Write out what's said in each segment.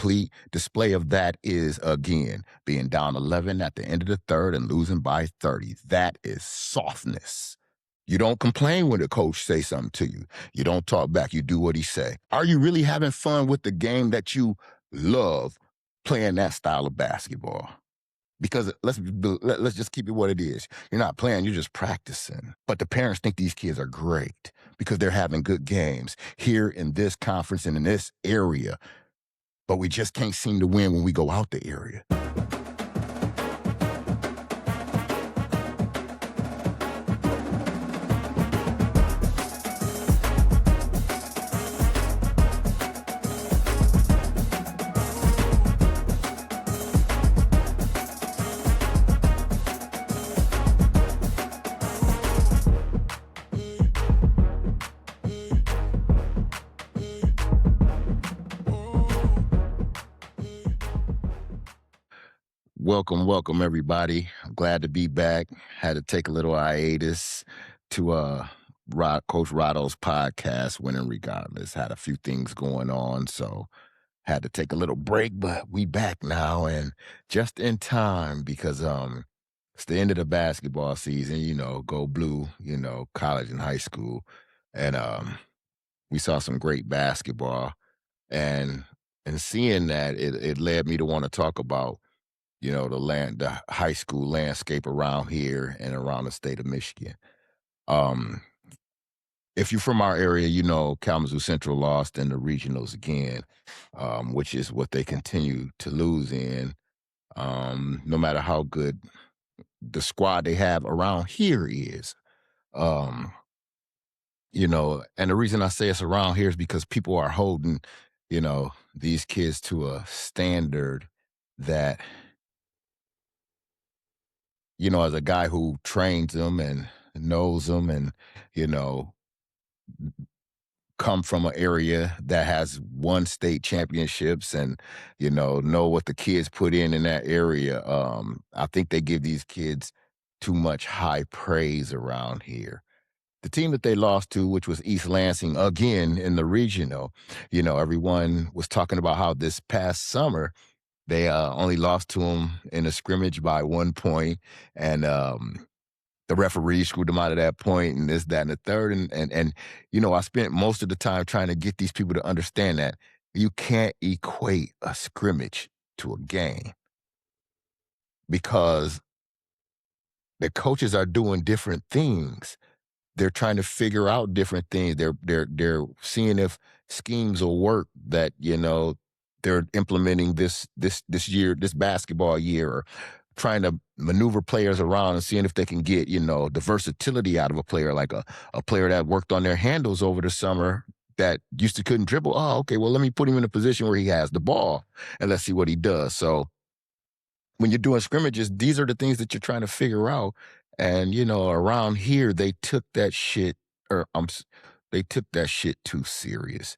complete display of that is, again, being down 11 at the end of the third and losing by 30. That is softness. You don't complain when the coach says something to you. You don't talk back. You do what he say. Are you really having fun with the game that you love, playing that style of basketball? Because let's just keep it what it is. You're not playing, you're just practicing. But the parents think these kids are great because they're having good games here in this conference and in this area. But we just can't seem to win when we go out the area. Welcome, everybody. I'm glad to be back. Had to take a little hiatus to Coach Rodo's podcast, Winning Regardless. Had a few things going on, so had to take a little break, but we back now and just in time because it's the end of the basketball season, go blue, college and high school. And we saw some great basketball. And seeing that, it led me to want to talk about the high school landscape around here and around the state of Michigan. If you're from our area, Kalamazoo Central lost in the regionals again, which is what they continue to lose in. No matter how good the squad they have around here is. And the reason I say it's around here is because people are holding, these kids to a standard that, as a guy who trains them and knows them and, come from an area that has won state championships and, know what the kids put in that area. I think they give these kids too much high praise around here. The team that they lost to, which was East Lansing, again, in the regional, everyone was talking about how this past summer, they only lost to them in a scrimmage by 1 point, and the referee screwed them out of that point, and this, that, and the third. And I spent most of the time trying to get these people to understand that you can't equate a scrimmage to a game because the coaches are doing different things. They're trying to figure out different things. They're seeing if schemes will work that, they're implementing this year, this basketball year, or trying to maneuver players around and seeing if they can get, the versatility out of a player, like a player that worked on their handles over the summer that used to couldn't dribble. Oh, okay, well, let me put him in a position where he has the ball and let's see what he does. So when you're doing scrimmages, these are the things that you're trying to figure out. And, around here, they took that shit, too serious.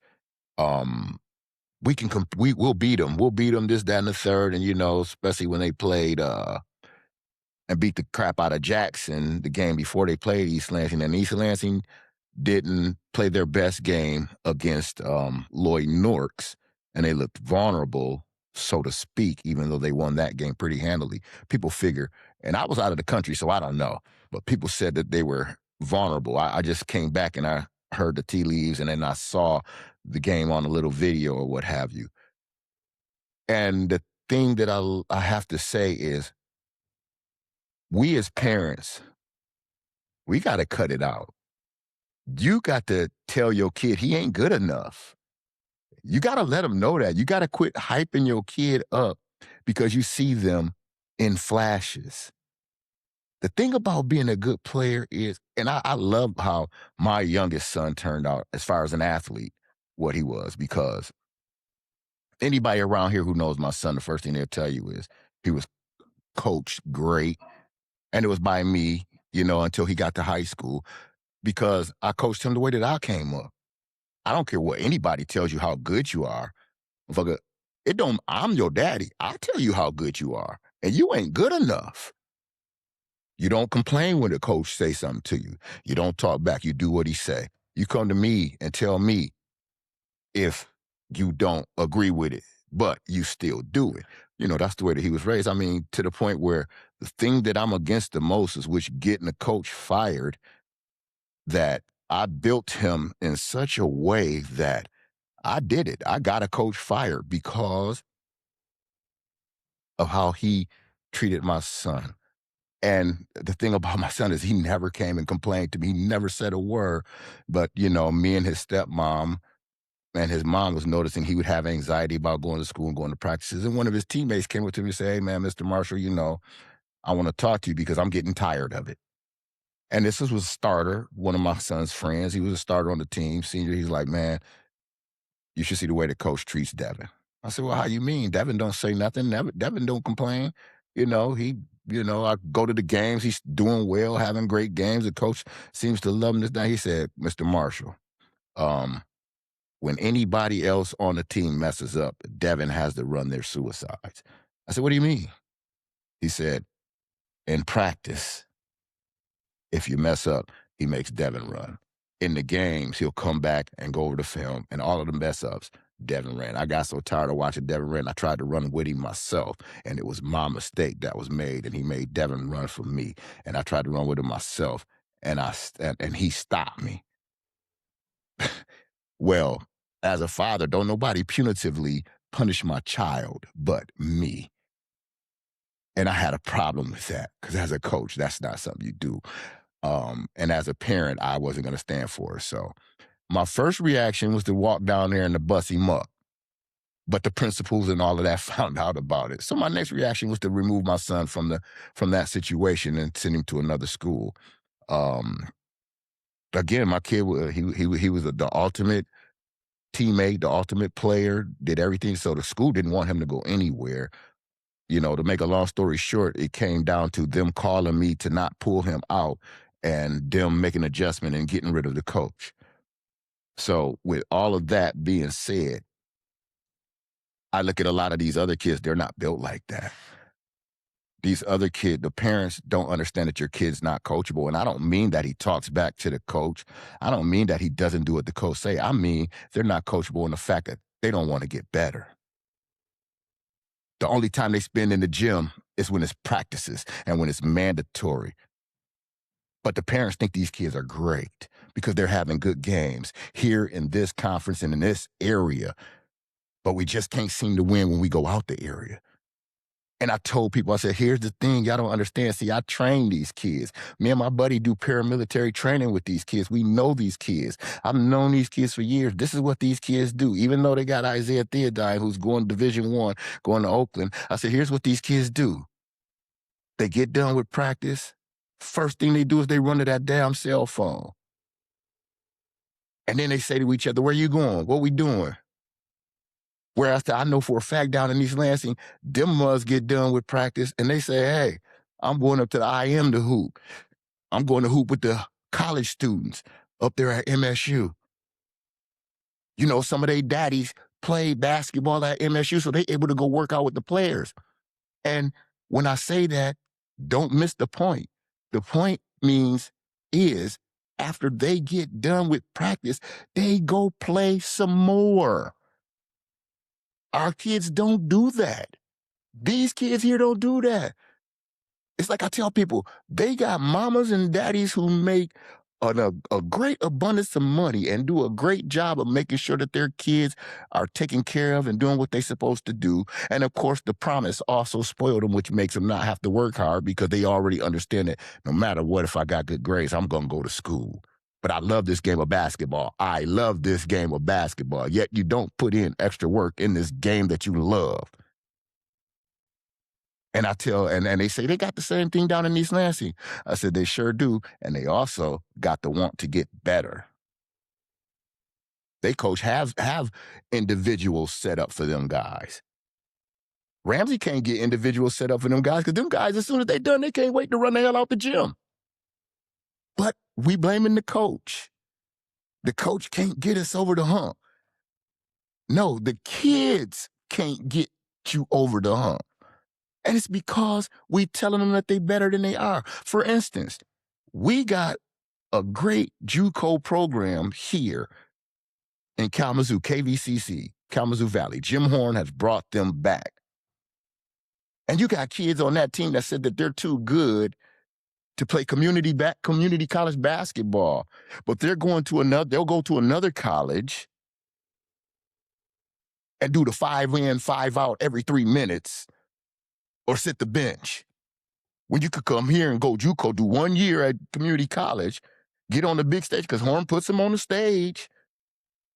We'll beat them. We'll beat them this, that, and the third. And, especially when they played and beat the crap out of Jackson the game before they played East Lansing. And East Lansing didn't play their best game against Lloyd Norks, and they looked vulnerable, so to speak, even though they won that game pretty handily. People figure, and I was out of the country, so I don't know, but people said that they were vulnerable. I just came back and I heard the tea leaves, and then I saw the game on a little video or what have you. And the thing that I have to say is, we as parents, we got to cut it out. You got to tell your kid he ain't good enough. You got to let them know that. You got to quit hyping your kid up because you see them in flashes. The thing about being a good player is, and I love how my youngest son turned out as far as an athlete, what he was, because anybody around here who knows my son, the first thing they'll tell you is he was coached great. And it was by me, until he got to high school, because I coached him the way that I came up. I don't care what anybody tells you how good you are. I'm your daddy. I'll tell you how good you are. And you ain't good enough. You don't complain when the coach says something to you. You don't talk back. You do what he say. You come to me and tell me if you don't agree with it. but you still do it. You know, that's the way that he was raised. I mean, to the point where the thing that I'm against the most is which getting a coach fired, that I built him in such a way that I did it. I got a coach fired because of how he treated my son. And the thing about my son is he never came and complained to me. He never said a word. But, you know, me and his stepmom and his mom was noticing he would have anxiety about going to school and going to practices. And one of his teammates came up to me and said, "Hey, man, Mr. Marshall, you know, I want to talk to you because I'm getting tired of it." And this was a starter, one of my son's friends. He was a starter on the team, senior. He's like, "Man, you should see the way the coach treats Devin." I said, "Well, how you mean? Devin don't say nothing. Devin don't complain. You know, I go to the games. He's doing well, having great games. The coach seems to love him." This day, he said, "Mr. Marshall, when anybody else on the team messes up, Devin has to run their suicides." I said, "What do you mean?" He said, "In practice, if you mess up, he makes Devin run. In the games, he'll come back and go over the film, and all of the mess ups, Devin ran." I got so tired of watching Devin run, I tried to run with him myself, and it was my mistake that was made, and he made Devin run for me. And I tried to run with him myself, and and he stopped me. Well, as a father, don't nobody punitively punish my child but me. And I had a problem with that because as a coach, that's not something you do. And as a parent, I wasn't going to stand for it. So my first reaction was to walk down there and to bust him up. But the principals and all of that found out about it. So my next reaction was to remove my son from that situation and send him to another school. Um, Again, my kid, he was the ultimate teammate, the ultimate player, did everything. So the school didn't want him to go anywhere. You know, to make a long story short, it came down to them calling me to not pull him out and them making an adjustment and getting rid of the coach. So with all of that being said, I look at a lot of these other kids, they're not built like that. These other kids, the parents don't understand that your kid's not coachable. And I don't mean that he talks back to the coach. I don't mean that he doesn't do what the coach say. I mean, they're not coachable in the fact that they don't want to get better. The only time they spend in the gym is when it's practices and when it's mandatory. But the parents think these kids are great because they're having good games here in this conference and in this area. But we just can't seem to win when we go out the area. And I told people, I said, here's the thing, y'all don't understand. See, I train these kids. Me and my buddy do paramilitary training with these kids. We know these kids. I've known these kids for years. This is what these kids do. Even though they got Isaiah Theodine, who's going Division I, going to Oakland, I said, here's what these kids do. They get done with practice. First thing they do is they run to that damn cell phone. And then they say to each other, where you going? What we doing? Whereas I know for a fact down in East Lansing, them mugs get done with practice and they say, hey, I'm going up to the IM to hoop. I'm going to hoop with the college students up there at MSU. You know, some of their daddies play basketball at MSU, so they able to go work out with the players. And when I say that, don't miss the point. The point is after they get done with practice, they go play some more. Our kids don't do that. These kids here don't do that. It's like I tell people, they got mamas and daddies who make a great abundance of money and do a great job of making sure that their kids are taken care of and doing what they're supposed to do. And of course, the promise also spoiled them, which makes them not have to work hard because they already understand that no matter what, if I got good grades, I'm going to go to school. But I love this game of basketball. I love this game of basketball. Yet you don't put in extra work in this game that you love. And I tell, and they say they got the same thing down in East Lansing. I said, they sure do. And they also got the want to get better. They coach have individuals set up for them guys. Ramsey can't get individuals set up for them guys because them guys, as soon as they're done, they can't wait to run the hell out the gym. But we blaming the coach. The coach can't get us over the hump. No, the kids can't get you over the hump. And it's because we telling them that they're better than they are. For instance, we got a great JuCo program here in Kalamazoo, KVCC. Kalamazoo Valley. Jim Horn has brought them back. And you got kids on that team that said that they're too good to play community college basketball. But they'll go to another college and do the 5 in, 5 out every 3 minutes or sit the bench. When you could come here and go JuCo, do 1 year at community college, get on the big stage, because Horn puts him on the stage.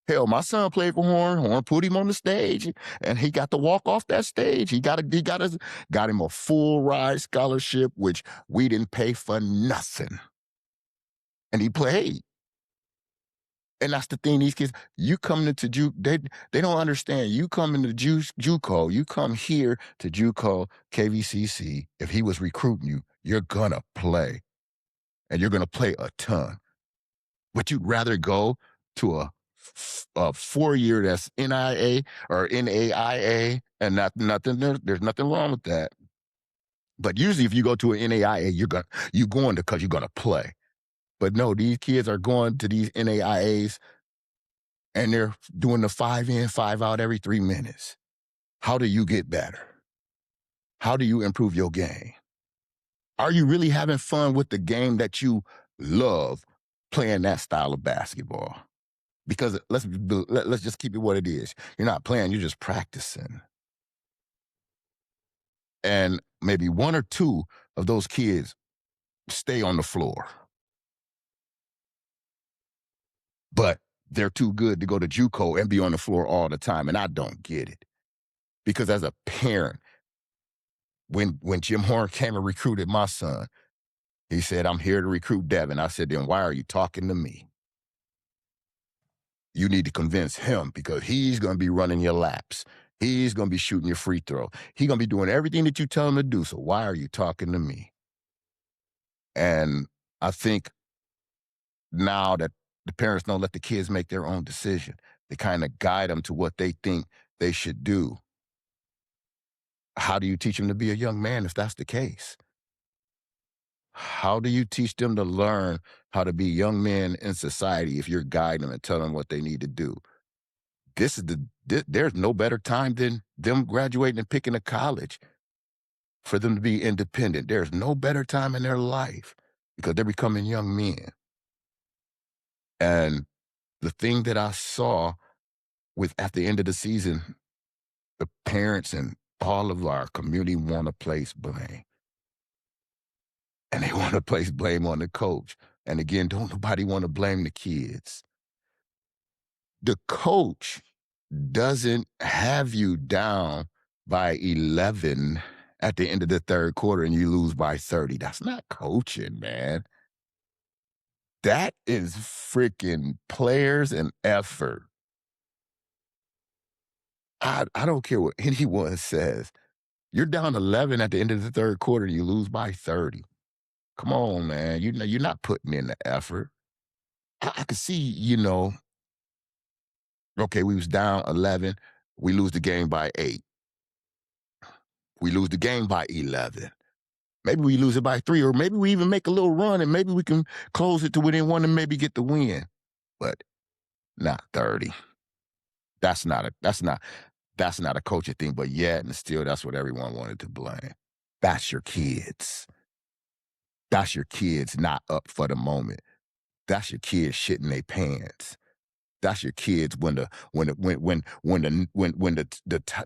Hell, my son played for Horn. Horn put him on the stage, and he got to walk off that stage. He got him a full ride scholarship, which we didn't pay for nothing. And he played. And that's the thing, these kids, you come into they don't understand. You come into JuCo, you come here to JuCo KVCC. If he was recruiting you, you're gonna play. And you're gonna play a ton. But you'd rather go to a 4-year that's NIA or NAIA, and there's nothing wrong with that. But usually if you go to an NAIA, you're going because you're gonna play. But no, these kids are going to these NAIAs and they're doing the 5 in, 5 out every 3 minutes. How do you get better? How do you improve your game? Are you really having fun with the game that you love, playing that style of basketball? Because let's just keep it what it is. You're not playing, you're just practicing. And maybe 1 or 2 of those kids stay on the floor. But they're too good to go to JuCo and be on the floor all the time, and I don't get it. Because as a parent, when Jim Horn came and recruited my son, he said, "I'm here to recruit Devin." I said, "Then why are you talking to me? You need to convince him, because he's going to be running your laps. He's going to be shooting your free throw. He's going to be doing everything that you tell him to do, so why are you talking to me?" And I think now that the parents don't let the kids make their own decision, they kind of guide them to what they think they should do. How do you teach them to be a young man if that's the case? How do you teach them to learn how to be young men in society if you're guiding them and telling them what they need to do? There's no better time than them graduating and picking a college for them to be independent. There's no better time in their life because they're becoming young men. And the thing that I saw at the end of the season, the parents and all of our community want to place blame. And they want to place blame on the coach. And again, don't nobody want to blame the kids. The coach doesn't have you down by 11 at the end of the 3rd quarter and you lose by 30. That's not coaching, man. That is freaking players and effort. I don't care what anyone says. You're down 11 at the end of the 3rd quarter and you lose by 30. Come on, man. You're not putting in the effort. I could see, okay, we was down 11. We lose the game by 8. We lose the game by 11. Maybe we lose it by 3, or maybe we even make a little run and maybe we can close it to within 1 and maybe get the win. But not 30. That's not a coaching thing, but yet and still that's what everyone wanted to blame. That's your kids. That's your kids not up for the moment. That's your kids shitting their pants. That's your kids when the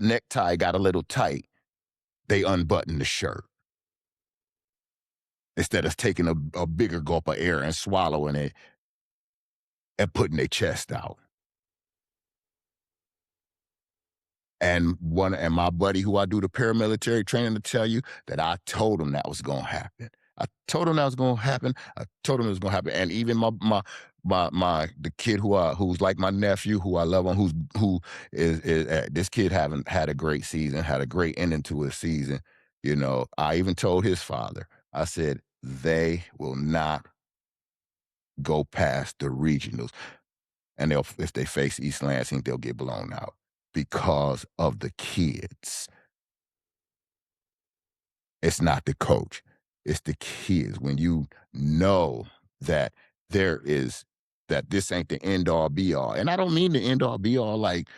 necktie got a little tight, they unbutton the shirt instead of taking a bigger gulp of air and swallowing it and putting their chest out. And my buddy who I do the paramilitary training to tell you that I told him that was going to happen. I told him that was going to happen. I told him it was going to happen. And even the kid who's like my nephew, who I love on, who is this kid haven't had a great season, had a great ending to his season. I even told his father, I said, they will not go past the regionals. And if they face East Lansing, they'll get blown out because of the kids. It's not the coach. It's the kids. When you know that this ain't the end all be all. And I don't mean the end all be all like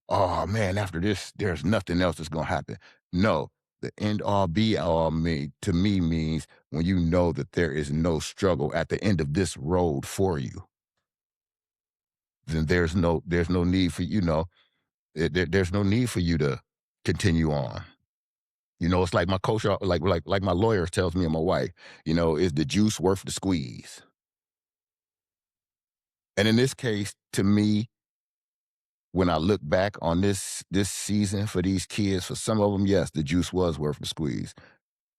oh man, after this, there's nothing else that's gonna happen. No, the end all be all me to me means when you know that there is no struggle at the end of this road for you, then there's no need for there's no need for you to continue on. It's like my coach, like my lawyer tells me and my wife, is the juice worth the squeeze? And in this case, to me, when I look back on this season for these kids, for some of them, yes, the juice was worth the squeeze.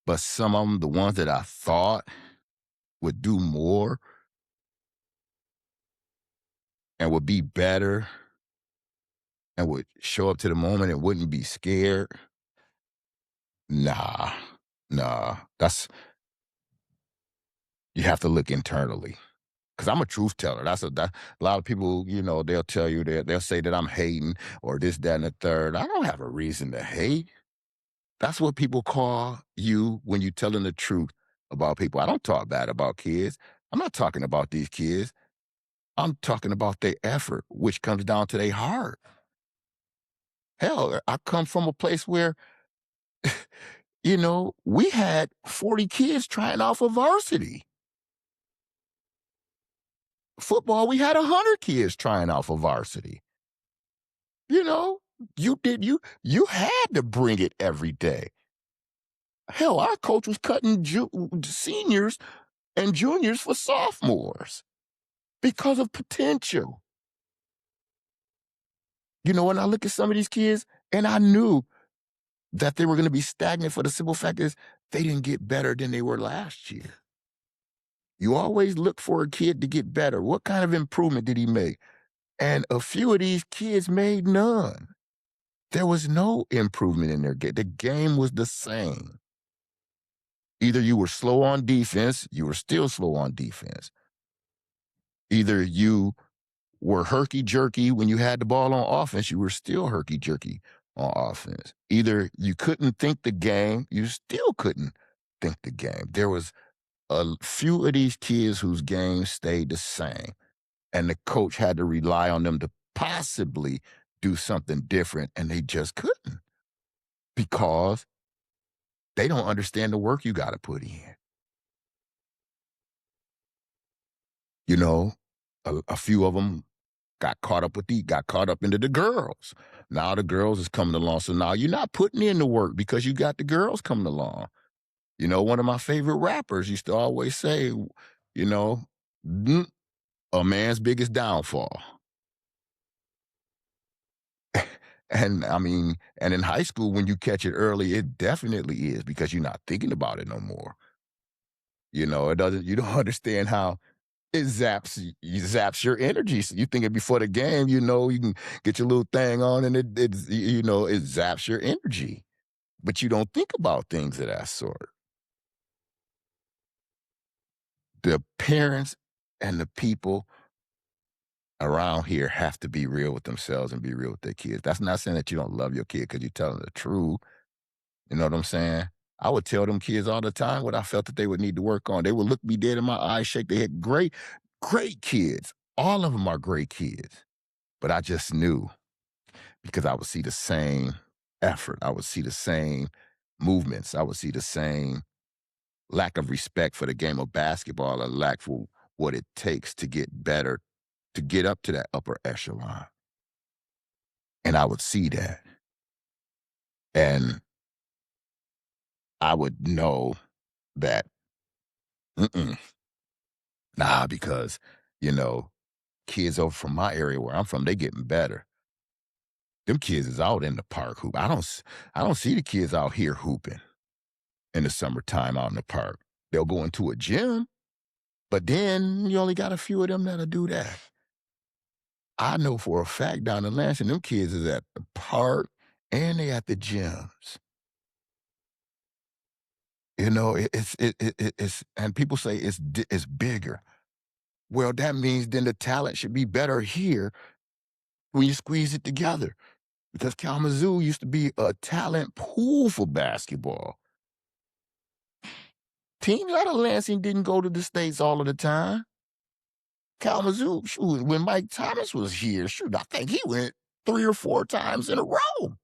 But some of them, the ones that I thought would do more and would be better and would show up to the moment and wouldn't be scared, nah, nah. You have to look internally. Because I'm a truth teller. A lot of people, they'll tell you that they'll say that I'm hating or this, that, and the third. I don't have a reason to hate. That's what people call you when you're telling the truth about people. I don't talk bad about kids. I'm not talking about these kids. I'm talking about their effort, which comes down to their heart. Hell, I come from a place where, we had 40 kids trying out for varsity. Football, we had 100 kids trying out for varsity. You know, you had to bring it every day. Hell, our coach was cutting seniors and juniors for sophomores because of potential. When I look at some of these kids, and I knew that they were going to be stagnant for the simple fact is they didn't get better than they were last year. You always look for a kid to get better. What kind of improvement did he make? And a few of these kids made none. There was no improvement in their game. The game was the same. Either you were slow on defense, you were still slow on defense. Either you were herky-jerky when you had the ball on offense, you were still herky-jerky on offense. Either you couldn't think the game, you still couldn't think the game. There was a few of these kids whose games stayed the same, and the coach had to rely on them to possibly do something different, and they just couldn't because they don't understand the work you got to put in. You know, a few of them got caught up into the girls. Now the girls is coming along. So now you're not putting in the work because you got the girls coming along. One of my favorite rappers used to always say, you know, "Mm, a man's biggest downfall." And I mean, and in high school, when you catch it early, it definitely is because you're not thinking about it no more. You don't understand how it zaps your energy. So you thinking before the game, you can get your little thing on and it zaps your energy. But you don't think about things of that sort. The parents and the people around here have to be real with themselves and be real with their kids. That's not saying that you don't love your kid because you're telling the truth. You know what I'm saying? I would tell them kids all the time what I felt that they would need to work on. They would look me dead in my eyes, shake their head. Great, great kids. All of them are great kids. But I just knew because I would see the same effort. I would see the same movements. I would see the same lack of respect for the game of basketball, a lack for what it takes to get better, to get up to that upper echelon. And I would see that. And I would know that, mm-mm, nah, because, you know, kids over from my area where I'm from, they getting better. Them kids is out in the park hoop. I don't see the kids out here hooping in the summertime out in the park. They'll go into a gym, but then you only got a few of them that'll do that. I know for a fact down in Lansing, them kids is at the park and they at the gyms. It's and people say it's bigger. Well, that means then the talent should be better here when you squeeze it together. Because Kalamazoo used to be a talent pool for basketball. Teams out of Lansing didn't go to the States all of the time. Kalamazoo, shoot, when Mike Thomas was here, shoot, I think he went 3 or 4 times in a row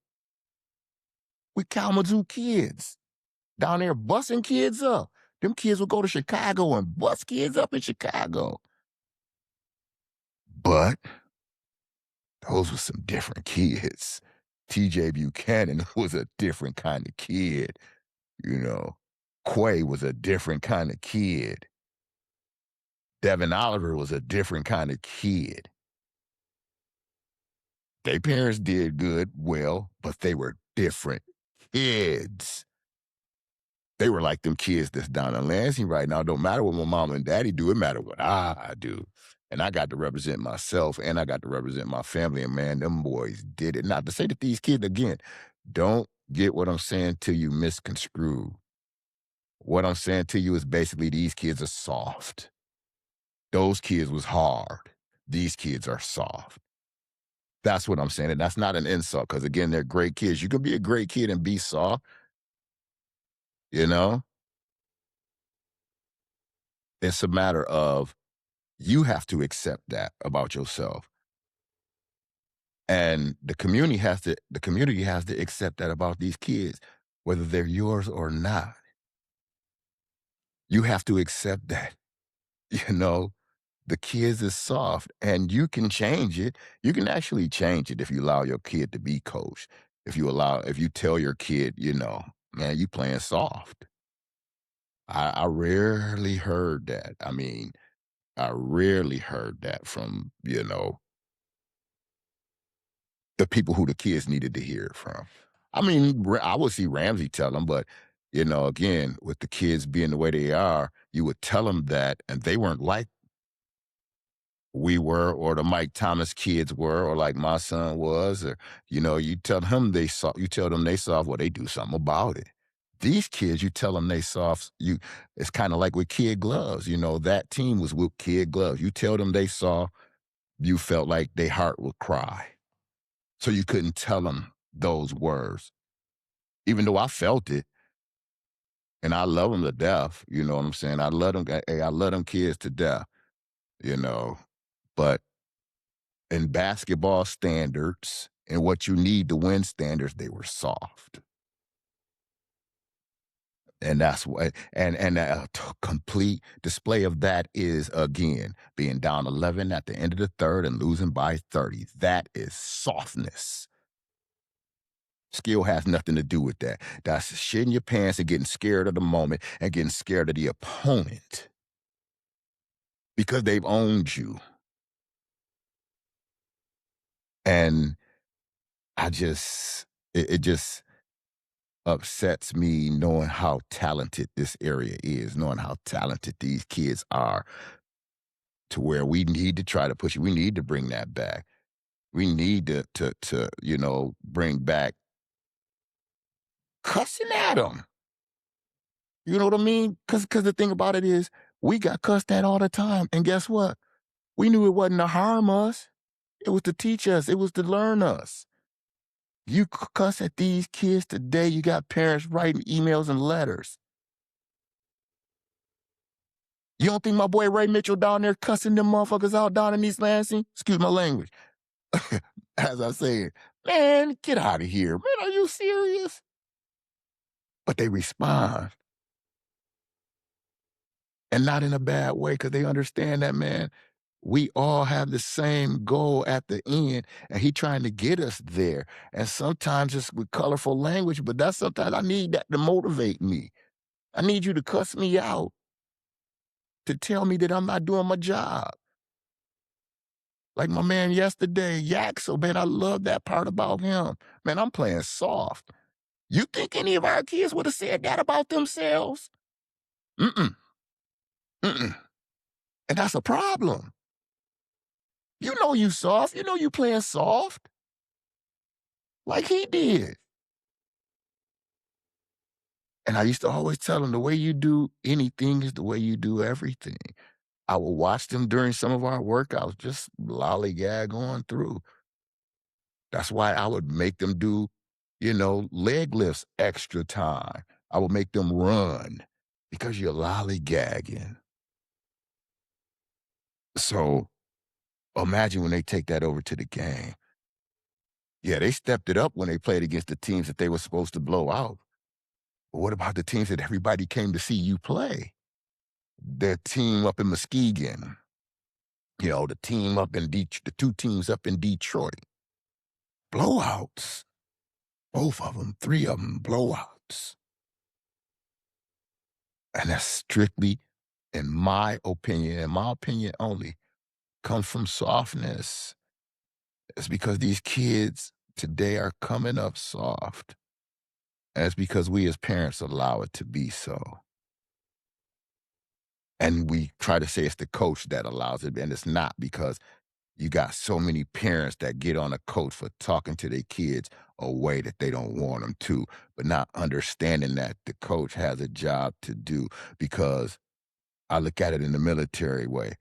with Kalamazoo kids down there busing kids up. Them kids would go to Chicago and bust kids up in Chicago. But those were some different kids. TJ Buchanan was a different kind of kid, you know. Quay was a different kind of kid. Devin Oliver was a different kind of kid. Their parents did good, well, but they were different kids. They were like them kids that's down in Lansing right now. Don't matter what my mom and daddy do, it matter what I do. And I got to represent myself and I got to represent my family. And man, them boys did it. Not to say that these kids, again, don't get what I'm saying to you misconstrued. What I'm saying to you is basically these kids are soft. Those kids was hard. These kids are soft. That's what I'm saying. And that's not an insult because, again, they're great kids. You can be a great kid and be soft, you know? It's a matter of you have to accept that about yourself. And the community has to accept that about these kids, whether they're yours or not. You have to accept that, you know? The kids is soft and you can change it. You can actually change it if you allow your kid to be coached. If you tell your kid, man, you playing soft. I rarely heard that. I mean, I rarely heard that from, the people who the kids needed to hear it from. I mean, I would see Ramsey tell them, but, again, with the kids being the way they are, you would tell them that, and they weren't like we were, or the Mike Thomas kids were, or like my son was, or, you tell them they soft, well, they do something about it. These kids, you tell them they soft, it's kind of like with kid gloves. That team was with kid gloves. You tell them they soft, you felt like their heart would cry. So you couldn't tell them those words, even though I felt it. And I love them to death. You know what I'm saying? I love them. Hey, I love them kids to death, you know, but in basketball standards and what you need to win standards, they were soft. And that's what, and a complete display of that is, again, being down 11 at the end of the third and losing by 30. That is softness. Skill has nothing to do with that. That's shitting your pants and getting scared of the moment and getting scared of the opponent because they've owned you. And it just upsets me knowing how talented this area is, knowing how talented these kids are, to where we need to try to push it. We need to bring that back. We need to bring back cussing at them. You know what I mean? Because the thing about it is, we got cussed at all the time. And guess what? We knew it wasn't to harm us. It was to teach us. It was to learn us. You cuss at these kids today, you got parents writing emails and letters. You don't think my boy Ray Mitchell down there cussing them motherfuckers out down in East Lansing? Excuse my language. As I say, man, get out of here. Man, are you serious? But they respond. And not in a bad way, because they understand that, man, we all have the same goal at the end, and he trying to get us there. And sometimes it's with colorful language, but that's sometimes I need that to motivate me. I need you to cuss me out to tell me that I'm not doing my job. Like my man yesterday, Yaxel, man, I love that part about him. Man, I'm playing soft. You think any of our kids would have said that about themselves? Mm-mm. Mm-mm. And that's a problem. You know you soft. You know you playing soft. Like he did. And I used to always tell him the way you do anything is the way you do everything. I would watch them during some of our workouts, just lollygag on through. That's why I would make them do, leg lifts extra time. I would make them run because you're lollygagging. So imagine when they take that over to the game. Yeah, they stepped it up when they played against the teams that they were supposed to blow out. But what about the teams that everybody came to see you play? The team up in Muskegon, the team up in the two teams up in Detroit. Blowouts. Both of them, three of them, blowouts. And that's strictly, in my opinion only, comes from softness. It's because these kids today are coming up soft. And it's because we as parents allow it to be so. And we try to say it's the coach that allows it, and it's not, because you got so many parents that get on a coach for talking to their kids a way that they don't want them to, but not understanding that the coach has a job to do. Because I look at it in the military way.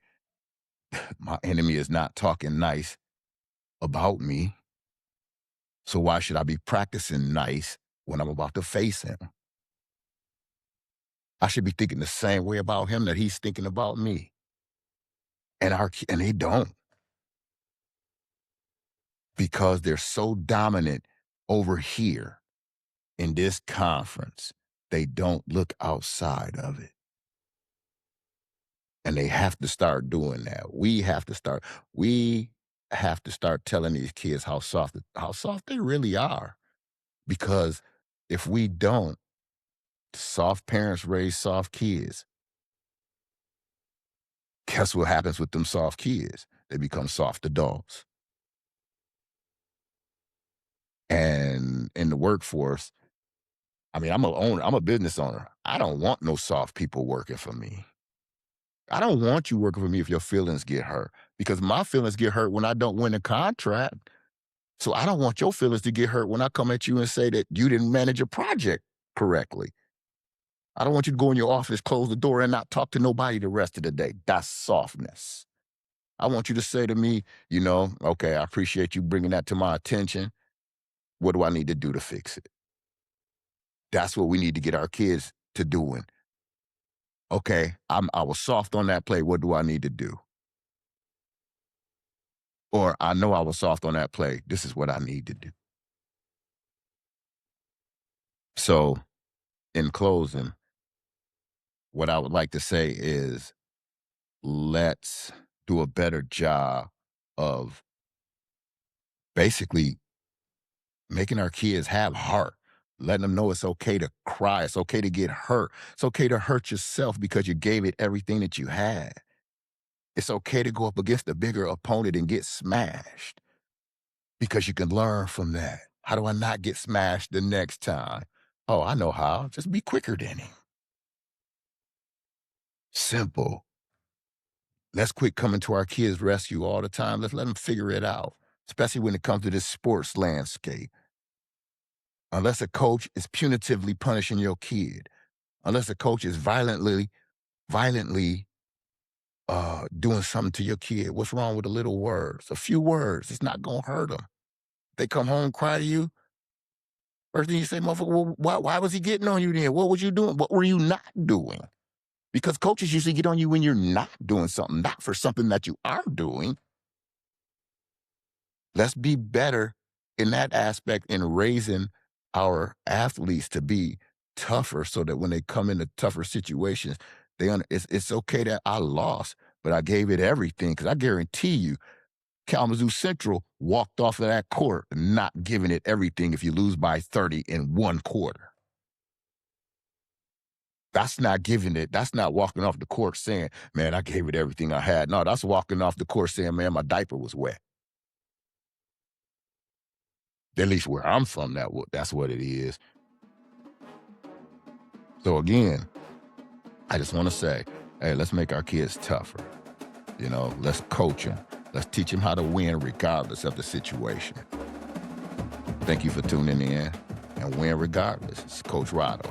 My enemy is not talking nice about me, so why should I be practicing nice when I'm about to face him? I should be thinking the same way about him that he's thinking about me. And they don't, because they're so dominant over here in this conference. They don't look outside of it. And they have to start doing that. We have to start telling these kids how soft they really are. Because if we don't, soft parents raise soft kids. Guess what happens with them soft kids? They become soft adults. And in the workforce, I mean, I'm a business owner. I don't want no soft people working for me. I don't want you working for me if your feelings get hurt, because my feelings get hurt when I don't win a contract. So I don't want your feelings to get hurt when I come at you and say that you didn't manage a project correctly. I don't want you to go in your office, close the door, and not talk to nobody the rest of the day. That's softness. I want you to say to me, okay, I appreciate you bringing that to my attention. What do I need to do to fix it? That's what we need to get our kids to doing. Okay, I was soft on that play. What do I need to do? Or I know I was soft on that play. This is what I need to do. So, in closing, what I would like to say is, let's do a better job of basically making our kids have heart, letting them know it's okay to cry, it's okay to get hurt, it's okay to hurt yourself because you gave it everything that you had. It's okay to go up against a bigger opponent and get smashed, because you can learn from that. How do I not get smashed the next time? Oh, I know how. Just be quicker than him. Simple. Let's quit coming to our kids' rescue all the time. Let's let them figure it out, especially when it comes to this sports landscape. Unless a coach is punitively punishing your kid, unless a coach is violently doing something to your kid, what's wrong with a little words? A few words. It's not going to hurt them. They come home, cry to you. First thing you say, motherfucker, well, why was he getting on you then? What was you doing? What were you not doing? Because coaches usually get on you when you're not doing something, not for something that you are doing. Let's be better in that aspect in raising our athletes to be tougher, so that when they come into tougher situations, it's okay that I lost, but I gave it everything, because I guarantee you, Kalamazoo Central walked off of that court not giving it everything if you lose by 30 in one quarter. That's not giving it. That's not walking off the court saying, man, I gave it everything I had. No, that's walking off the court saying, man, my diaper was wet. At least where I'm from, that's what it is. So again, I just want to say, hey, let's make our kids tougher. Let's coach them. Let's teach them how to win regardless of the situation. Thank you for tuning in, and win regardless. It's Coach Rodo.